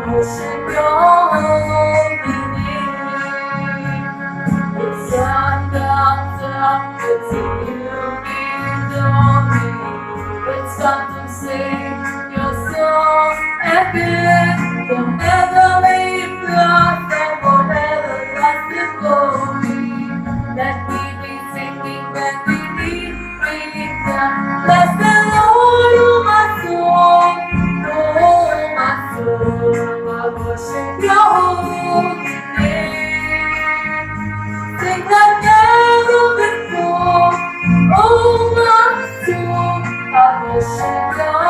worship your holy name. It's your doctor, it's you adore me. It's time to sing your song again. Forever live God and forever lasting glory. Let me be singing when we need freedom. Bless the Lord, oh my soul, oh my soul. I worship your holy name. Sing like never before, oh my soul. I worship your